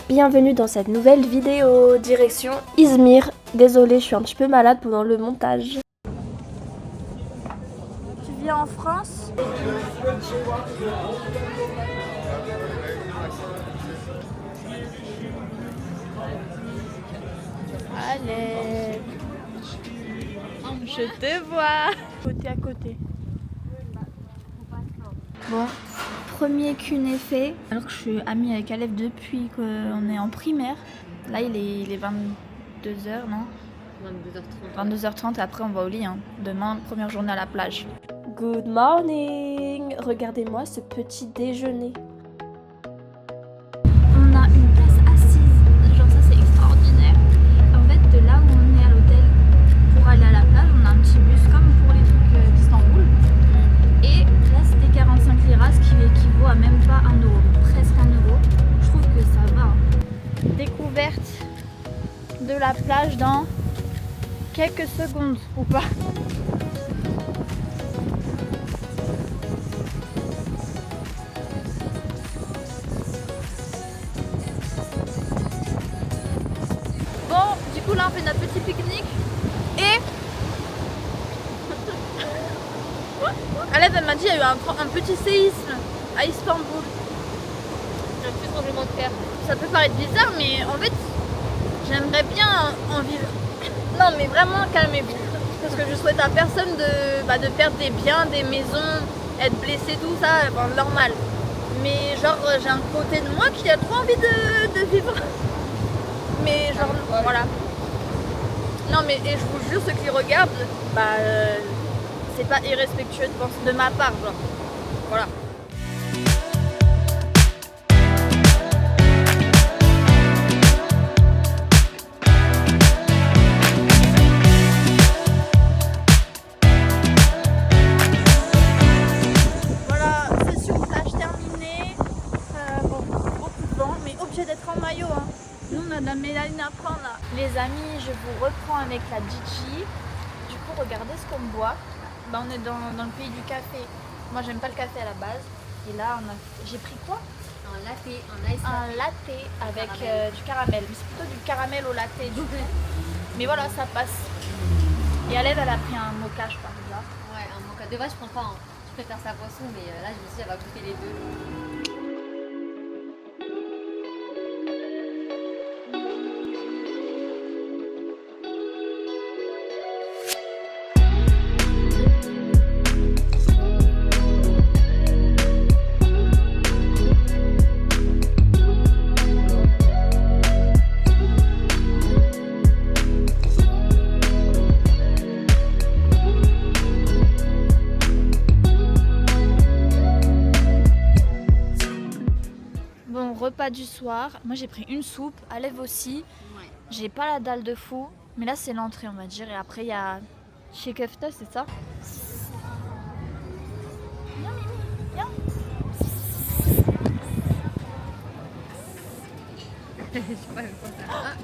Bienvenue dans cette nouvelle vidéo, direction Izmir. Désolée, je suis un petit peu malade pendant le montage. Tu viens en France ? Allez, je te vois. Côté à côté. Bon, premier cune est fait. Alors que je suis amie avec Alef depuis qu'on est en primaire. Là, il est 22h, non ? 22h30 et après on va au lit. Demain, première journée à la plage. Good morning. Regardez-moi ce petit déjeuner. On a une place assise. Genre ça, c'est extraordinaire. En fait, de là où on est à l'hôtel pour aller à la plage, on a un petit bus comme pour les trucs d'Istanbul. Et là, c'était 45 liras, ce qui équivaut à même pas 1 euro, presque 1 euro. Je trouve que ça va. Découverte de la plage dans quelques secondes, ou pas. Bon, du coup là on fait notre petit pique-nique et Alef, elle m'a dit qu'il y a eu un petit séisme à Istanbul. Un petit tremblement de terre. Ça peut paraître bizarre, mais en fait, j'aimerais bien en vivre. Non, mais vraiment, calmez-vous. Parce que je souhaite à personne de perdre des biens, des maisons, être blessé, tout ça, normal. Mais genre, j'ai un côté de moi qui a trop envie de vivre. Mais genre, voilà. Non, mais et je vous jure, ceux qui regardent, c'est pas irrespectueux de ma part, genre. Voilà. Voilà, session plage terminée. Bon, beaucoup de vent, mais obligé d'être en maillot. Nous, on a de la mélanine à prendre là. Les amis, je vous reprends avec la Gigi. Du coup, regardez ce qu'on boit. On est dans le pays du café. Moi, j'aime pas le café à la base. Et là, j'ai pris quoi ? Un latte, un ice latte. Un latte avec du caramel. Mais c'est plutôt du caramel au latte du coup. Mais voilà, ça passe. Et Alef, elle a pris un mocha, je crois, déjà. Ouais, un mocha. De base, je prends pas. Je préfère sa boisson, mais là, je me suis dit, elle va goûter les deux. Repas du soir, moi j'ai pris une soupe, Alef aussi. Ouais. J'ai pas la dalle de fou, mais là c'est l'entrée on va dire. Et après il y a chez Kefta, c'est ça? Viens Mimi, viens. Je sais pas même quoi faire.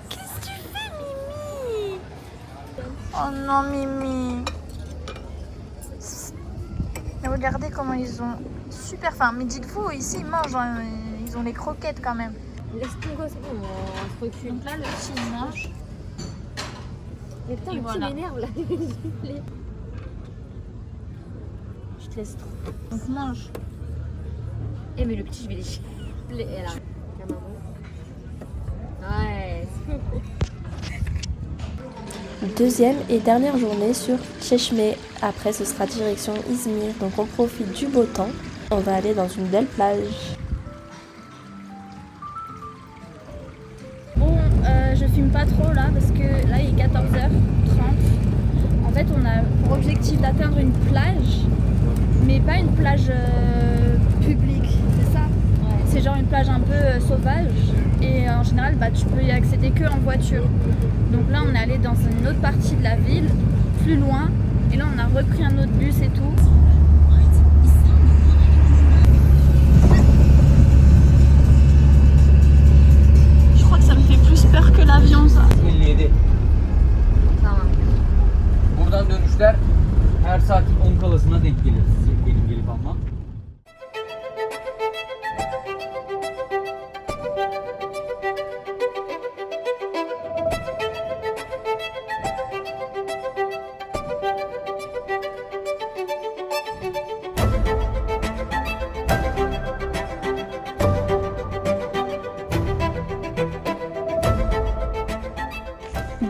Qu'est-ce que tu fais Mimi? Oh non Mimi. Mais regardez comment ils ont super faim. Mais dites-vous, ici ils mangent, ils ont les croquettes quand même. Laisse ton gosse, on se recule. Donc là le petit il mange. Mais putain, Et le petit voilà. m'énerve là. Je te laisse trop. Donc mange. Eh, mais le petit, je vais les gifler. Elle a la maman. Ouais, c'est bon. Deuxième et dernière journée sur Çeşme. Après ce sera direction Izmir. Donc on profite du beau temps. On va aller dans une belle plage. Bon, je filme pas trop là parce que là il est 14h30. En fait on a pour objectif d'atteindre une plage, mais pas une plage publique, c'est ça? Ouais. C'est genre une plage un peu sauvage et en général tu peux y accéder que en voiture. Donc là on est allé dans une autre partie de la ville, plus loin, et là on a repris un autre bus et tout. Je crois que ça me fait plus peur que l'avion ça. 57. Tamam. Buradan dönüşler her saatin 10 kalasına denk gelir. Benim gelip almam.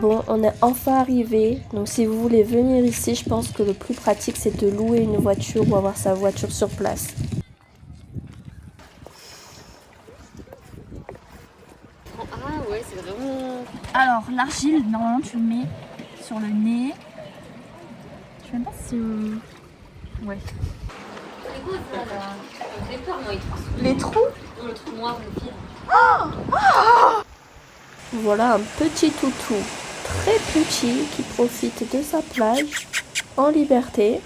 Bon, on est enfin arrivé. Donc si vous voulez venir ici, je pense que le plus pratique c'est de louer une voiture ou avoir sa voiture sur place. Ah ouais, c'est vraiment... Alors l'argile, normalement tu le mets sur le nez. Je sais même pas si... Ouais. Les trous? Non, le trou noir, le fil. Voilà un petit toutou très petit qui profite de sa plage en liberté.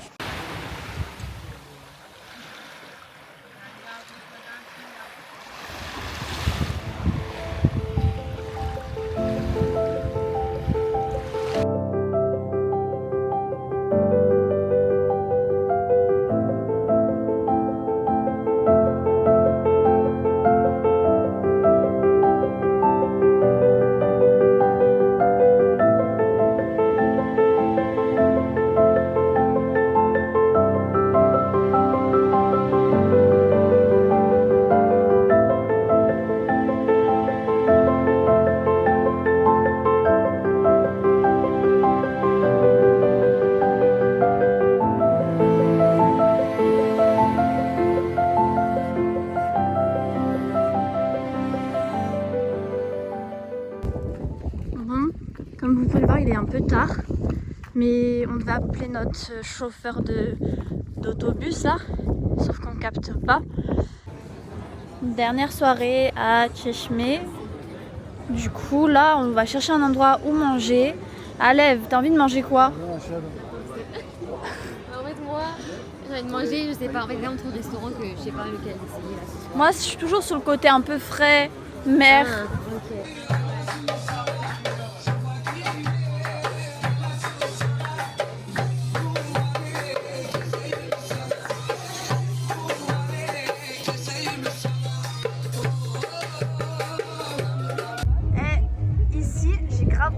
Comme vous pouvez le voir, il est un peu tard, mais on devait appeler notre chauffeur d'autobus là, sauf qu'on capte pas. Dernière soirée à Çeşme. Du coup là, on va chercher un endroit où manger. Alev, t'as envie de manger quoi? En fait, moi, j'ai envie de manger, je sais pas, en fait, il y a un autre restaurant que je sais pas lequel essayer là ce soir. Moi, je suis toujours sur le côté un peu frais, mer. Ah, ok.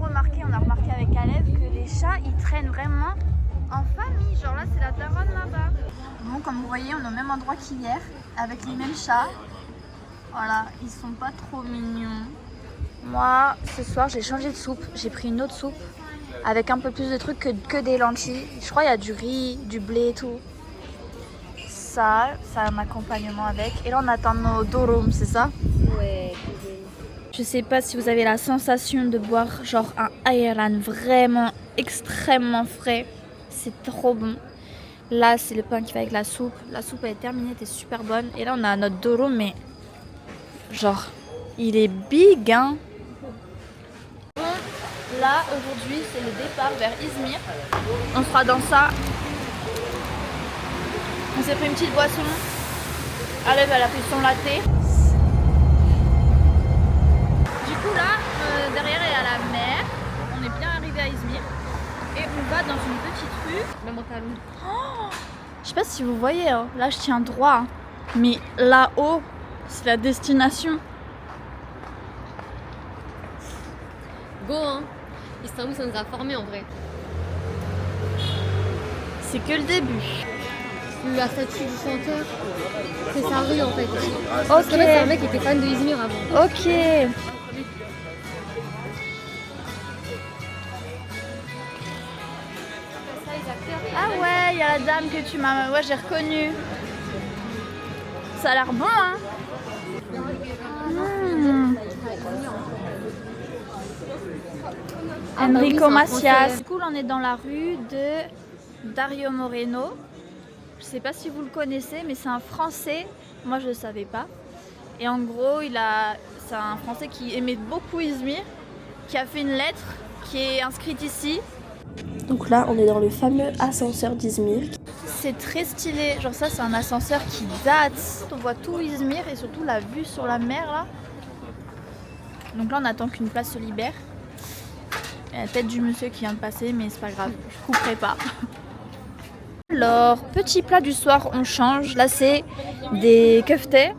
Remarqué, on a remarqué avec Alev que les chats ils traînent vraiment en famille, genre là c'est la daronne là-bas. Bon, comme vous voyez, on est au même endroit qu'hier avec les mêmes chats. Voilà, ils sont pas trop mignons. Moi ce soir j'ai changé de soupe, j'ai pris une autre soupe avec un peu plus de trucs que des lentilles. Je crois il y a du riz, du blé et tout. Ça, c'est un accompagnement avec. Et là on attend nos dorum, c'est ça? Ouais. Je sais pas si vous avez la sensation de boire genre un ayran vraiment extrêmement frais. C'est trop bon. Là, c'est le pain qui va avec la soupe. La soupe elle est terminée, elle est super bonne. Et là, on a notre doro, mais genre, il est big, hein. Bon, là, aujourd'hui, c'est le départ vers Izmir. On sera dans ça. On s'est pris une petite boisson. Alev, elle a pris son latte. Du coup là, derrière il y a la mer, on est bien arrivé à Izmir et on va dans une petite rue. Même en talon. Oh, je sais pas si vous voyez, hein, là je tiens droit, hein, mais là-haut c'est la destination. Go hein, Istanbul ça nous a formés en vrai. C'est que le début. La statue du chanteur, c'est sa rue en fait. Ok. Parce que c'est un mec qui était fan de Izmir avant. Ok. Ah ouais, il y a la dame que tu m'as... Ouais, j'ai reconnue. Ça a l'air bon, hein. Enrico Macias. Du coup, là, on est dans la rue de Dario Moreno. Je sais pas si vous le connaissez, mais c'est un Français. Moi, je ne le savais pas. Et en gros, c'est un Français qui aimait beaucoup Izmir, qui a fait une lettre qui est inscrite ici. Donc là, on est dans le fameux ascenseur d'Izmir. C'est très stylé. Genre ça, c'est un ascenseur qui date. On voit tout Izmir et surtout la vue sur la mer là. Donc là, on attend qu'une place se libère. Il y a la tête du monsieur qui vient de passer, mais c'est pas grave, je couperai pas. Alors, petit plat du soir, on change. Là, c'est des keftés.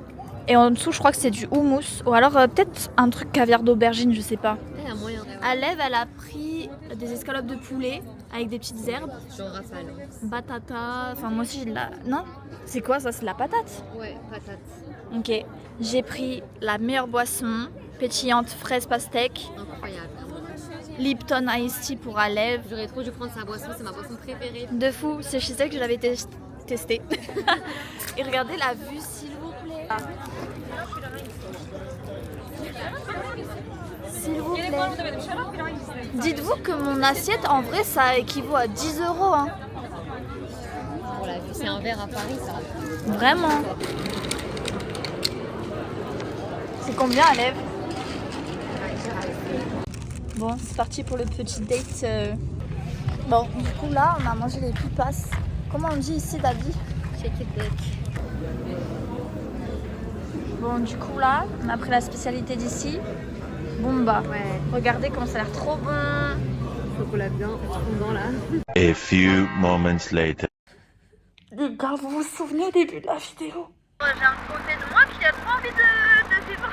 Et en dessous, je crois que c'est du houmous. Ou alors peut-être un truc caviar d'aubergine, je sais pas. Il y a moyen. Alev, elle a pris des escalopes de poulet avec des petites herbes. Genre rafale. Batata. Enfin, moi aussi, j'ai de la. Non? C'est quoi ça? C'est de la patate? Ouais, patate. Ok. J'ai pris la meilleure boisson, pétillante, fraise pastèque. Incroyable. Lipton Ice Tea pour Alève. J'aurais trop dû prendre sa boisson, c'est ma boisson préférée. De fou, c'est chez elle que je l'avais testé. Et regardez la vue, s'il vous plaît. S'il vous plaît. Dites-vous que mon assiette, en vrai, ça équivaut à 10 €. Hein. Voilà, c'est un verre à Paris, ça. Vraiment. C'est combien, Alève? Bon, c'est parti pour le petit date. Bon, du coup, là, on a mangé les pipas. Comment on dit ici, Daddy? Shake it back. Bon, du coup, là, on a pris la spécialité d'ici. Bomba. Ouais. Regardez comment ça a l'air trop bon. Chocolat blanc, fondant là. A few moments later. Les gars, vous vous souvenez au début de la vidéo? J'ai un côté de moi qui a trop envie de vivre.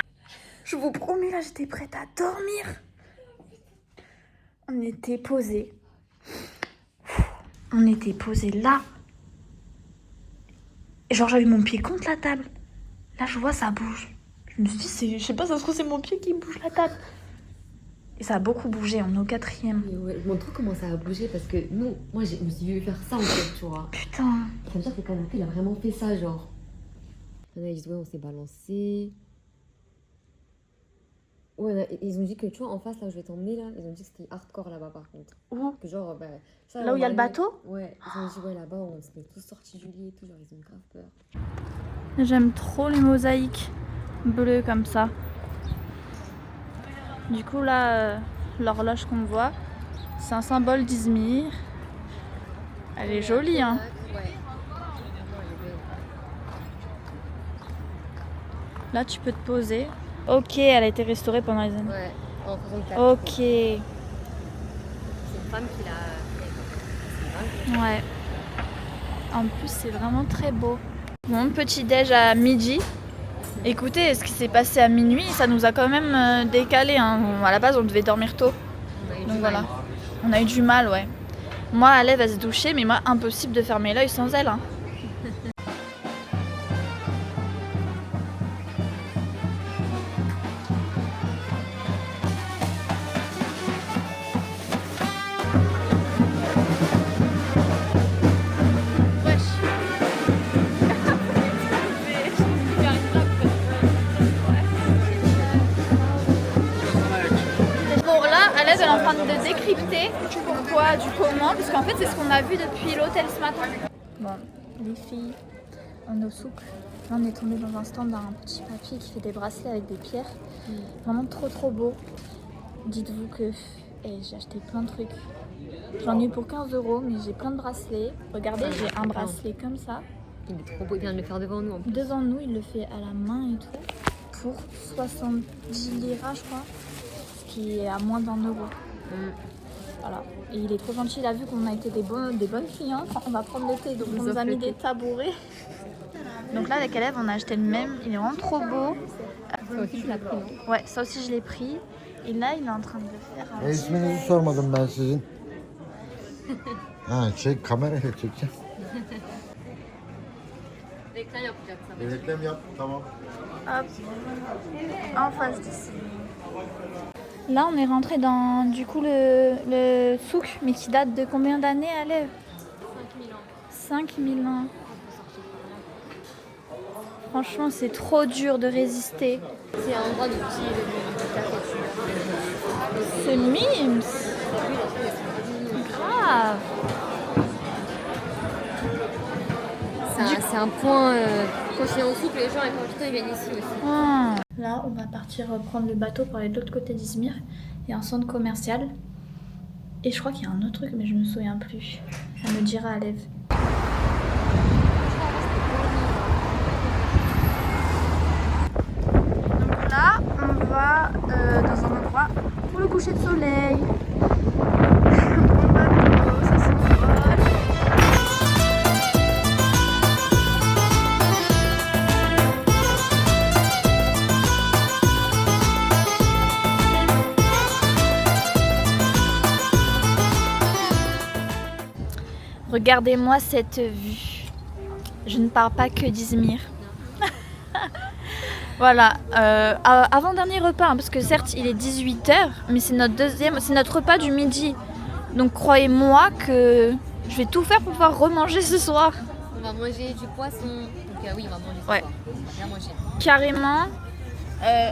Je vous promets, là, j'étais prête à dormir. On était posés. On était posés là. Et genre, j'avais mon pied contre la table. Là, je vois, ça bouge. Je me suis dit, je sais pas, ça se trouve, c'est mon pied qui bouge la table. Et ça a beaucoup bougé, on est au 4e. Et ouais, je montre trop comment ça a bougé parce que nous, moi, je me suis vu faire ça en fait, tu vois. Putain. Ça veut dire que le canapé, il a vraiment fait ça, genre. Il y en a, ils disent, ouais, on s'est balancé. Ouais, ils ont dit que, tu vois, en face, là où je vais t'emmener, là, ils ont dit que c'était hardcore là-bas, par contre. Où? Que genre, bah, ça, Là où il y a le on va aller- bateau? Ouais, ils ont dit, ouais, là-bas, on s'est tous sortis du lit et tout, genre, ils ont grave peur. J'aime trop les mosaïques bleues comme ça. Du coup, là, l'horloge qu'on voit, c'est un symbole d'Izmir. Elle est jolie, hein. Ouais. Là, tu peux te poser. Ok, elle a été restaurée pendant les années. Ouais, en 64. Ok, C'est une femme qui l'a fait. ouais. En plus, c'est vraiment très beau. Mon petit déj à midi. Écoutez, ce qui s'est passé à minuit, ça nous a quand même décalé. Hein. Bon, à la base, on devait dormir tôt. Donc voilà. On a eu du mal, ouais. Moi, Alève, elle s'est doucher, mais moi, impossible de fermer l'œil sans elle. Hein. Bon, là, Alève, elle est en train de décrypter du pourquoi, du comment, parce qu'en fait, c'est ce qu'on a vu depuis l'hôtel ce matin. Bon, les filles, on est au souk. Là, on est tombé dans un stand d'un petit papy qui fait des bracelets avec des pierres. Vraiment trop beau. Dites-vous que j'ai acheté plein de trucs. J'en ai eu pour 15 €, mais j'ai plein de bracelets. Regardez, j'ai un bracelet comme ça. Il est trop beau, il vient de le faire devant nous en plus. Devant nous, il le fait à la main et tout. Pour 70 liras, je crois. Ce qui est à moins d'1 €. Voilà. Et il est trop gentil, il a vu qu'on a été des bonnes clientes. On va prendre le thé, donc on nous a mis des tabourets. Donc là, avec Alève, on a acheté le même. Il est vraiment trop beau. Ça aussi, tu l'as pris, non? Ouais, ça aussi, je l'ai pris. Et là, il est en train de le faire. İsminizi sormadım ben sizin. Ha, kamerayla çekeceğim. Reklam yapacak sana. Reklam yap, tamam. Hop, en face d'ici. Là, on est rentré dans du coup le souk, mais qui date de combien d'années, Alève? 5000 ans. Franchement, c'est trop dur de résister. C'est un endroit de petit café. C'est mimes. Grave. C'est un point. Quand je suis en souk, les gens avec mon ils viennent ici aussi. Ah. Là, on va partir prendre le bateau pour aller de l'autre côté d'Izmir. Il y a un centre commercial. Et je crois qu'il y a un autre truc, mais je me souviens plus. Elle me dira à Alève. Donc là, on va dans un endroit pour le coucher de soleil. Mon bateau, ça s'envole. Regardez-moi cette vue. Je ne parle pas que d'Izmir. Voilà, avant-dernier repas, hein, parce que certes il est 18h, mais c'est notre repas du midi. Donc croyez-moi que je vais tout faire pour pouvoir remanger ce soir. On va manger du poisson. Donc oui, on va manger ce Ouais. soir. On va bien manger. Carrément,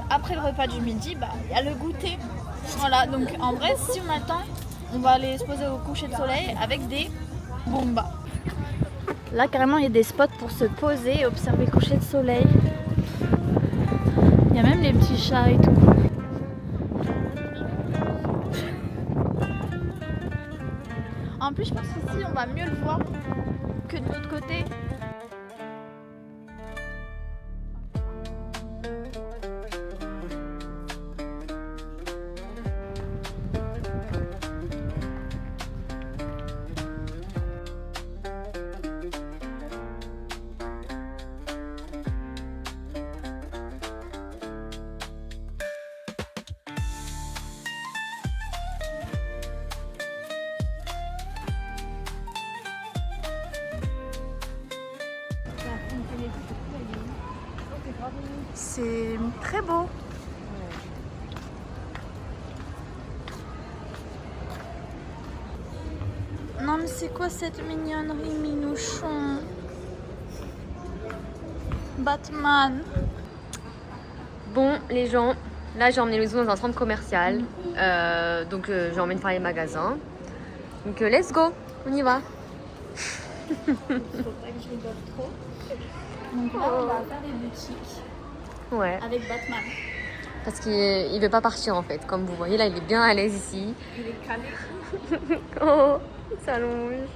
après le repas du midi, il y a le goûter. Voilà, donc en vrai, si on a le temps, on va aller se poser au coucher de soleil avec des bombas. Là, carrément, il y a des spots pour se poser et observer le coucher de soleil. Il y a même les petits chats et tout. En plus, je pense qu'ici, on va mieux le voir que de l'autre côté. C'est très beau. Non mais c'est quoi cette mignonnerie, minouchon? Batman. Bon, les gens, là j'ai emmené Louison dans un centre commercial. Donc j'ai emmené faire les magasins. Donc let's go, on y va. Faut pas que je rigole trop. Donc là on va faire des boutiques Ouais, avec Batman. parce qu'il veut pas partir en fait. Comme vous voyez là, il est bien à l'aise ici. Il est calé. Oh, il s'allonge.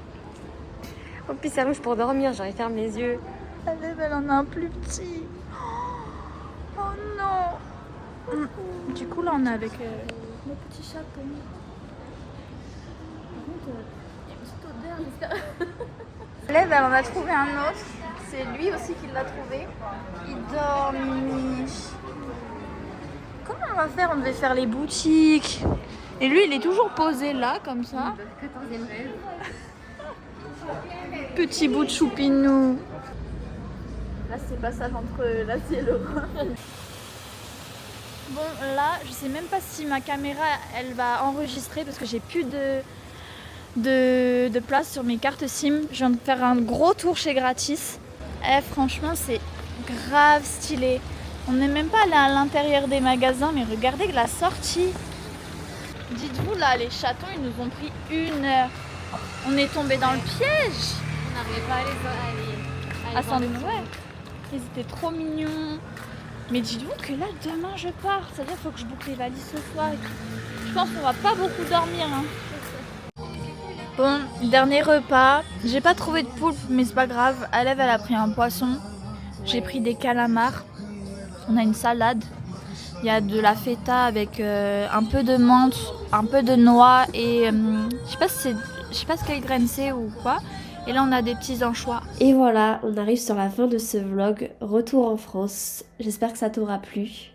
Oh, puis il s'allonge pour dormir, genre il ferme les yeux. Elle en a un plus petit. Oh non. Du coup là on est avec nos petits chapeaux. Par contre, il y a une petite odeur, j'espère. Lève, elle en a trouvé un autre. C'est lui aussi qui l'a trouvé. Il dort, Mimi. Comment on va faire? On devait faire les boutiques. Et lui, il est toujours posé là, comme ça. 14e rêve. Petit bout de choupinou. Là, c'est passage entre l'Asie et l'Europe. Bon, là, je sais même pas si ma caméra, elle va enregistrer parce que j'ai plus de place sur mes cartes SIM. Je viens de faire un gros tour chez Gratis. Franchement, c'est grave stylé. On n'est même pas allé à l'intérieur des magasins, mais regardez la sortie. Dites-vous, là, les chatons, ils nous ont pris 1 heure. On est tombé dans le piège. On n'arrivait pas à Ah, sans doute, ouais. Ils étaient trop mignons. Mais dites-vous que là, demain, je pars. C'est-à-dire qu'il faut que je boucle les valises ce soir. Je pense qu'on va pas beaucoup dormir. Hein. Bon, dernier repas. J'ai pas trouvé de poulpe, mais c'est pas grave. Alève, elle a pris un poisson. J'ai pris des calamars. On a une salade. Il y a de la feta avec un peu de menthe, un peu de noix et je sais pas quelle graine c'est ou quoi. Et là on a des petits anchois. Et voilà, on arrive sur la fin de ce vlog. Retour en France. J'espère que ça t'aura plu.